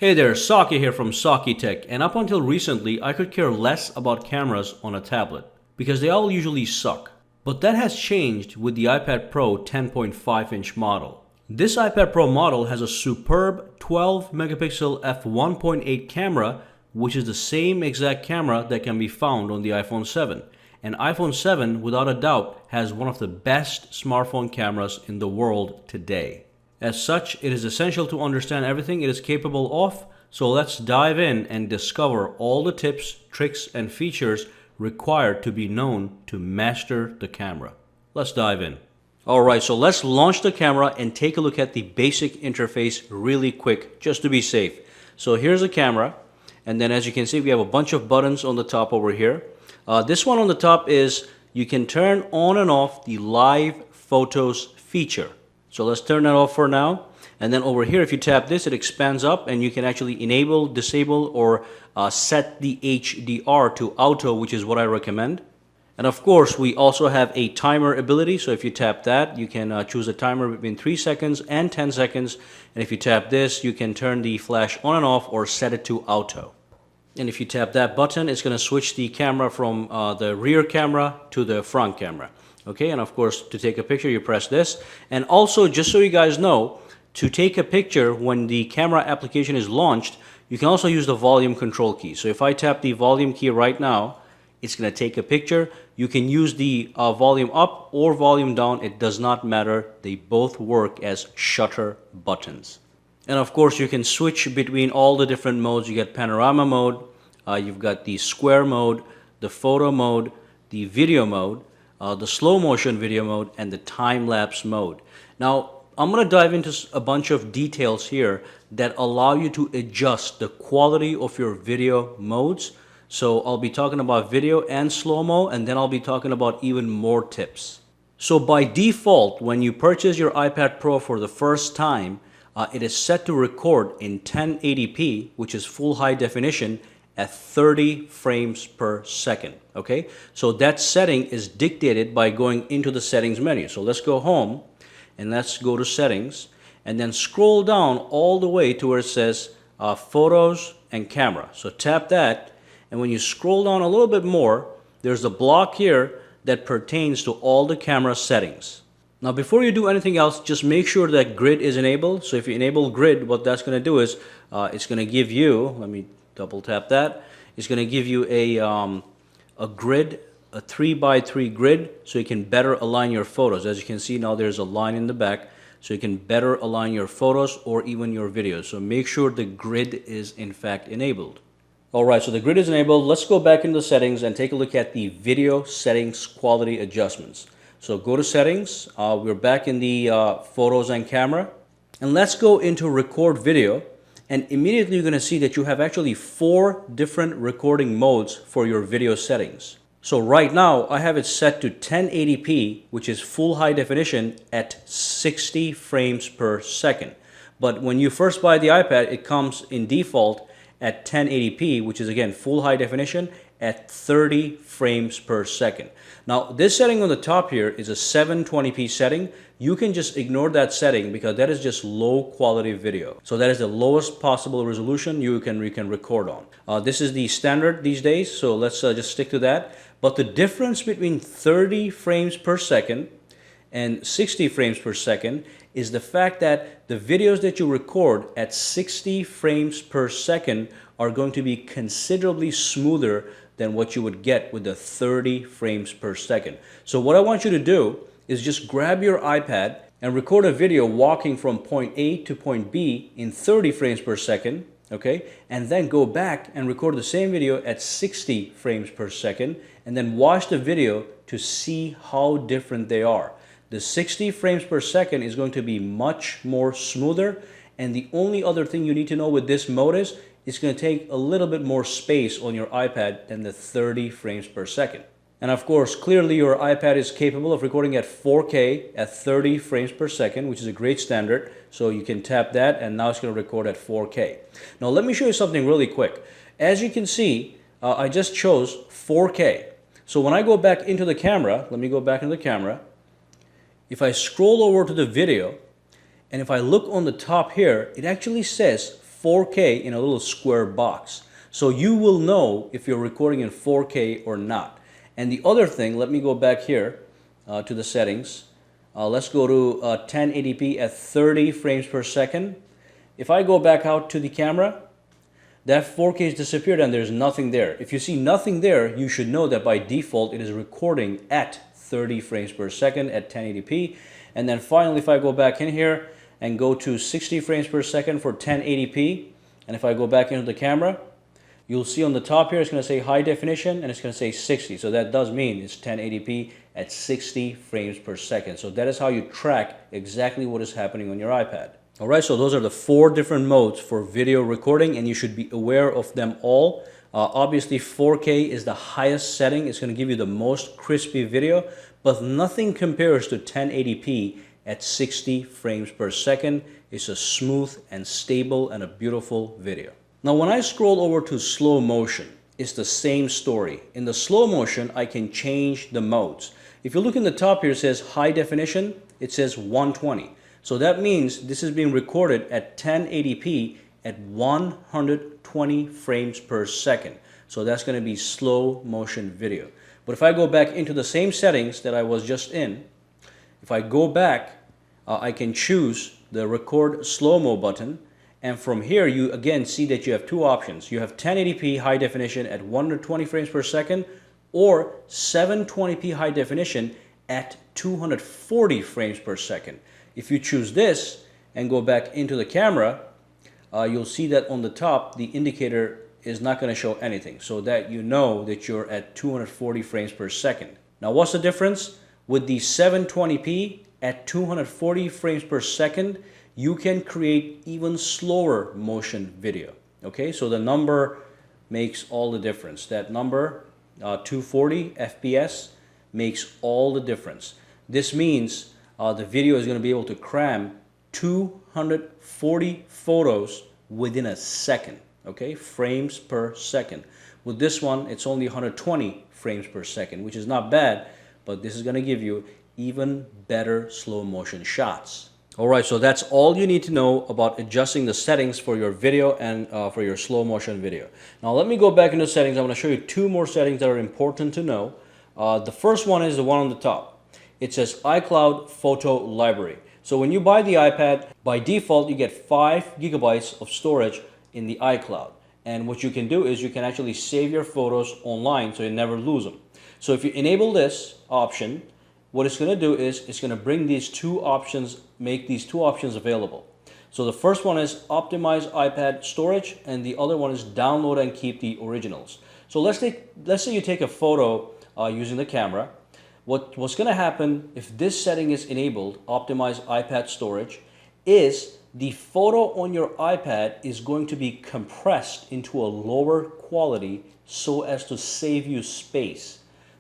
Hey there, Saki here from Saki Tech, and up until recently I could care less about cameras on a tablet because they all usually suck. But that has changed with the iPad Pro 10.5-inch model. This iPad Pro model has a superb 12 megapixel f1.8 camera, which is the same exact camera that can be found on the iPhone 7. And iPhone 7, without a doubt, has one of the best smartphone cameras in the world today. As such, it is essential to understand everything it is capable of, so let's dive in and discover all the tips, tricks, and features required to be known to master the camera. Let's dive in. Alright, so let's launch the camera and take a look at the basic interface really quick, just to be safe. So here's the camera, and then as you can see, we have a bunch of buttons on the top over here. This one on the top is you can turn on and off the live photos feature. So let's turn that off for now. And then over here, if you tap this, it expands up and you can actually enable, disable, or set the HDR to auto, which is what I recommend. And of course, we also have a timer ability. So if you tap that, you can choose a timer between 3 seconds and 10 seconds. And if you tap this, you can turn the flash on and off or set it to auto. And if you tap that button, it's going to switch the camera from the rear camera to the front camera. Okay, and of course, to take a picture, you press this. And also, just so you guys know, to take a picture when the camera application is launched, you can also use the volume control key. So if I tap the volume key right now, it's going to take a picture. You can use the volume up or volume down. It does not matter. They both work as shutter buttons. And of course, you can switch between all the different modes. You get panorama mode, you've got the square mode, the photo mode, the video mode, the slow motion video mode, and the time-lapse mode. Now, I'm going to dive into a bunch of details here that allow you to adjust the quality of your video modes. So I'll be talking about video and slow-mo, and then I'll be talking about even more tips. So by default, when you purchase your iPad Pro for the first time, it is set to record in 1080p, which is full high definition, at 30 frames per second. Okay, so that setting is dictated by going into the settings menu. So let's go home and let's go to settings and then scroll down all the way to where it says photos and camera. So tap that, and when you scroll down a little bit more, there's a block here that pertains to all the camera settings. Now before you do anything else, just make sure that grid is enabled. So if you enable grid, what that's going to do is it's going to give you, let me double tap that, it's going to give you a grid, a 3x3 grid, so you can better align your photos. As you can see now, there's a line in the back, so you can better align your photos or even your videos. So make sure the grid is in fact enabled. Alright, so the grid is enabled. Let's go back into the settings and take a look at the video settings quality adjustments. So go to settings, we're back in the photos and camera, and let's go into record video. And immediately you're going to see that you have actually 4 different recording modes for your video settings. So right now I have it set to 1080p, which is full high definition at 60 frames per second. But when you first buy the iPad, it comes in default at 1080p, which is again full high definition at 30 frames per second. Now this setting on the top here is a 720p setting. You can just ignore that setting because that is just low quality video. So that is the lowest possible resolution you can record on. This is the standard these days, so let's just stick to that. But the difference between 30 frames per second and 60 frames per second is the fact that the videos that you record at 60 frames per second are going to be considerably smoother than what you would get with the 30 frames per second. So what I want you to do is just grab your iPad and record a video walking from point A to point B in 30 frames per second, okay? And then go back and record the same video at 60 frames per second and then watch the video to see how different they are. The 60 frames per second is going to be much more smoother, and the only other thing you need to know with this mode is it's going to take a little bit more space on your iPad than the 30 frames per second. And of course, clearly your iPad is capable of recording at 4K at 30 frames per second, which is a great standard. So you can tap that and now it's going to record at 4K. Now let me show you something really quick. As you can see, I just chose 4K. So when I go back into the camera, let me go back into the camera. If I scroll over to the video, and if I look on the top here, it actually says 4K in a little square box. So you will know if you're recording in 4K or not. And the other thing, let me go back here to the settings. Let's go to 1080p at 30 frames per second. If I go back out to the camera, that 4K has disappeared and there's nothing there. If you see nothing there, you should know that by default it is recording at 30 frames per second at 1080p. And then finally, if I go back in here and go to 60 frames per second for 1080p, and if I go back into the camera, you'll see on the top here, it's going to say high definition and it's going to say 60. So that does mean it's 1080p at 60 frames per second. So that is how you track exactly what is happening on your iPad. All right, so those are the 4 different modes for video recording, and you should be aware of them all. Obviously, 4K is the highest setting. It's going to give you the most crispy video, but nothing compares to 1080p at 60 frames per second. It's a smooth and stable and a beautiful video. Now, when I scroll over to slow motion, it's the same story. In the slow motion, I can change the modes. If you look in the top here, it says high definition, it says 120. So that means this is being recorded at 1080p at 120 frames per second. So that's going to be slow motion video. But if I go back into the same settings that I was just in, if I go back, I can choose the record slow-mo button. And from here, you again see that you have 2 options. You have 1080p high definition at 120 frames per second or 720p high definition at 240 frames per second. If you choose this and go back into the camera, you'll see that on the top, the indicator is not going to show anything, so that you know that you're at 240 frames per second. Now, what's the difference? With the 720p at 240 frames per second, you can create even slower motion video. Okay, so the number makes all the difference. That number, 240 FPS, makes all the difference. This means the video is going to be able to cram 240 photos within a second. Okay, frames per second. With this one, it's only 120 frames per second, which is not bad, but this is going to give you even better slow motion shots. Alright, so that's all you need to know about adjusting the settings for your video and for your slow motion video. Now let me go back into settings. I'm going to show you 2 more settings that are important to know. The first one is the one on the top. It says iCloud Photo Library. So when you buy the iPad, by default you get 5 gigabytes of storage in the iCloud. And what you can do is you can actually save your photos online so you never lose them. So if you enable this option, what it's going to do is it's going to bring these 2 options, make these 2 options available. So the first one is optimize iPad storage, and the other one is download and keep the originals. So let's say you take a photo using the camera. What's going to happen if this setting is enabled, optimize iPad storage, is the photo on your iPad is going to be compressed into a lower quality so as to save you space.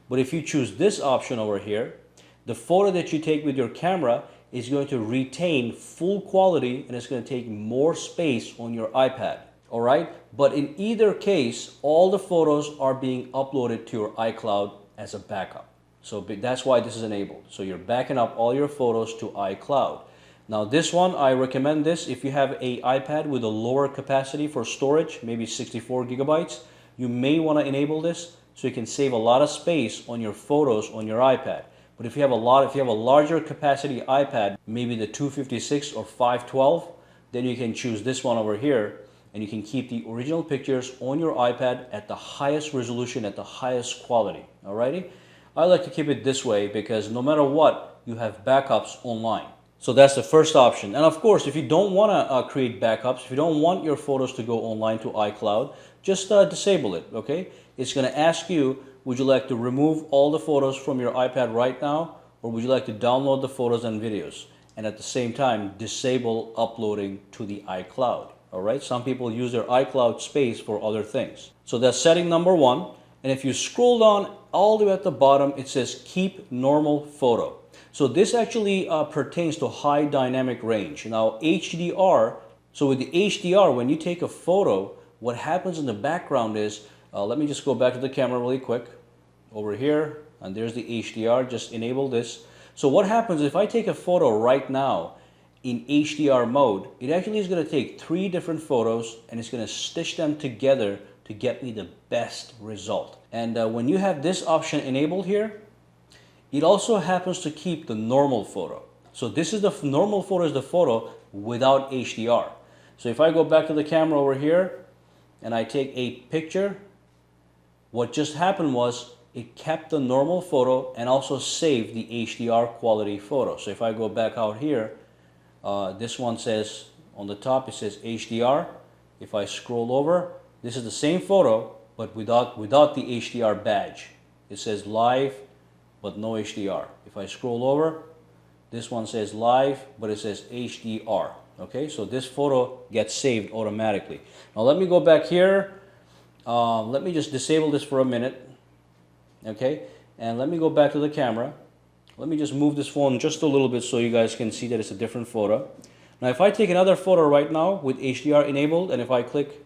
But if you choose this option over here, the photo that you take with your camera is going to retain full quality and it's going to take more space on your iPad. Alright? But in either case, all the photos are being uploaded to your iCloud as a backup. So that's why this is enabled. So you're backing up all your photos to iCloud. Now this one, I recommend this if you have an iPad with a lower capacity for storage, maybe 64 gigabytes, you may want to enable this so you can save a lot of space on your photos on your iPad. But if you have a larger capacity iPad, maybe the 256 or 512, then you can choose this one over here and you can keep the original pictures on your iPad at the highest resolution, at the highest quality. Alrighty? I like to keep it this way because no matter what, you have backups online. So that's the first option. And of course, if you don't want to create backups, if you don't want your photos to go online to iCloud, just disable it, okay? It's going to ask you, would you like to remove all the photos from your iPad right now, or would you like to download the photos and videos? And at the same time, disable uploading to the iCloud, all right? Some people use their iCloud space for other things. So that's setting number 1. And if you scroll down all the way at the bottom, it says keep normal photo. So this actually pertains to high dynamic range. Now HDR, so with the HDR, when you take a photo, what happens in the background is, let me just go back to the camera really quick, over here, and there's the HDR, just enable this. So what happens if I take a photo right now, in HDR mode, it actually is going to take 3 different photos and it's going to stitch them together to get me the best result. And when you have this option enabled here, it also happens to keep the normal photo. So this is the normal photo, is the photo without HDR. So if I go back to the camera over here and I take a picture, what just happened was it kept the normal photo and also saved the HDR quality photo. So if I go back out here, this one says on the top, it says HDR. If I scroll over, this is the same photo but without the HDR badge. It says live but no HDR. If I scroll over, this one says live but it says HDR. Okay, so this photo gets saved automatically. Now let me go back here. Let me just disable this for a minute. Okay, and let me go back to the camera. Let me just move this phone just a little bit so you guys can see that it's a different photo. Now if I take another photo right now with HDR enabled, and if I click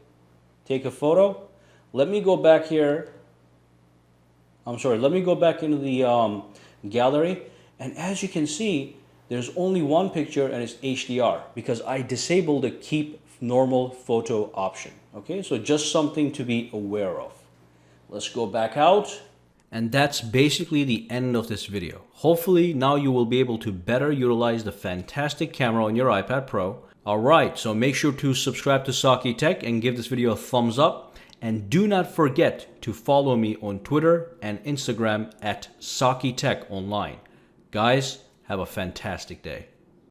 take a photo, let me go back here. Let me go back into the gallery, and as you can see, there's only one picture and it's HDR because I disabled the keep normal photo option. Okay, so just something to be aware of. Let's go back out. And that's basically the end of this video. Hopefully now you will be able to better utilize the fantastic camera on your iPad Pro. Alright, so make sure to subscribe to Saki Tech and give this video a thumbs up. And do not forget to follow me on Twitter and Instagram at Saki Tech Online. Guys, have a fantastic day.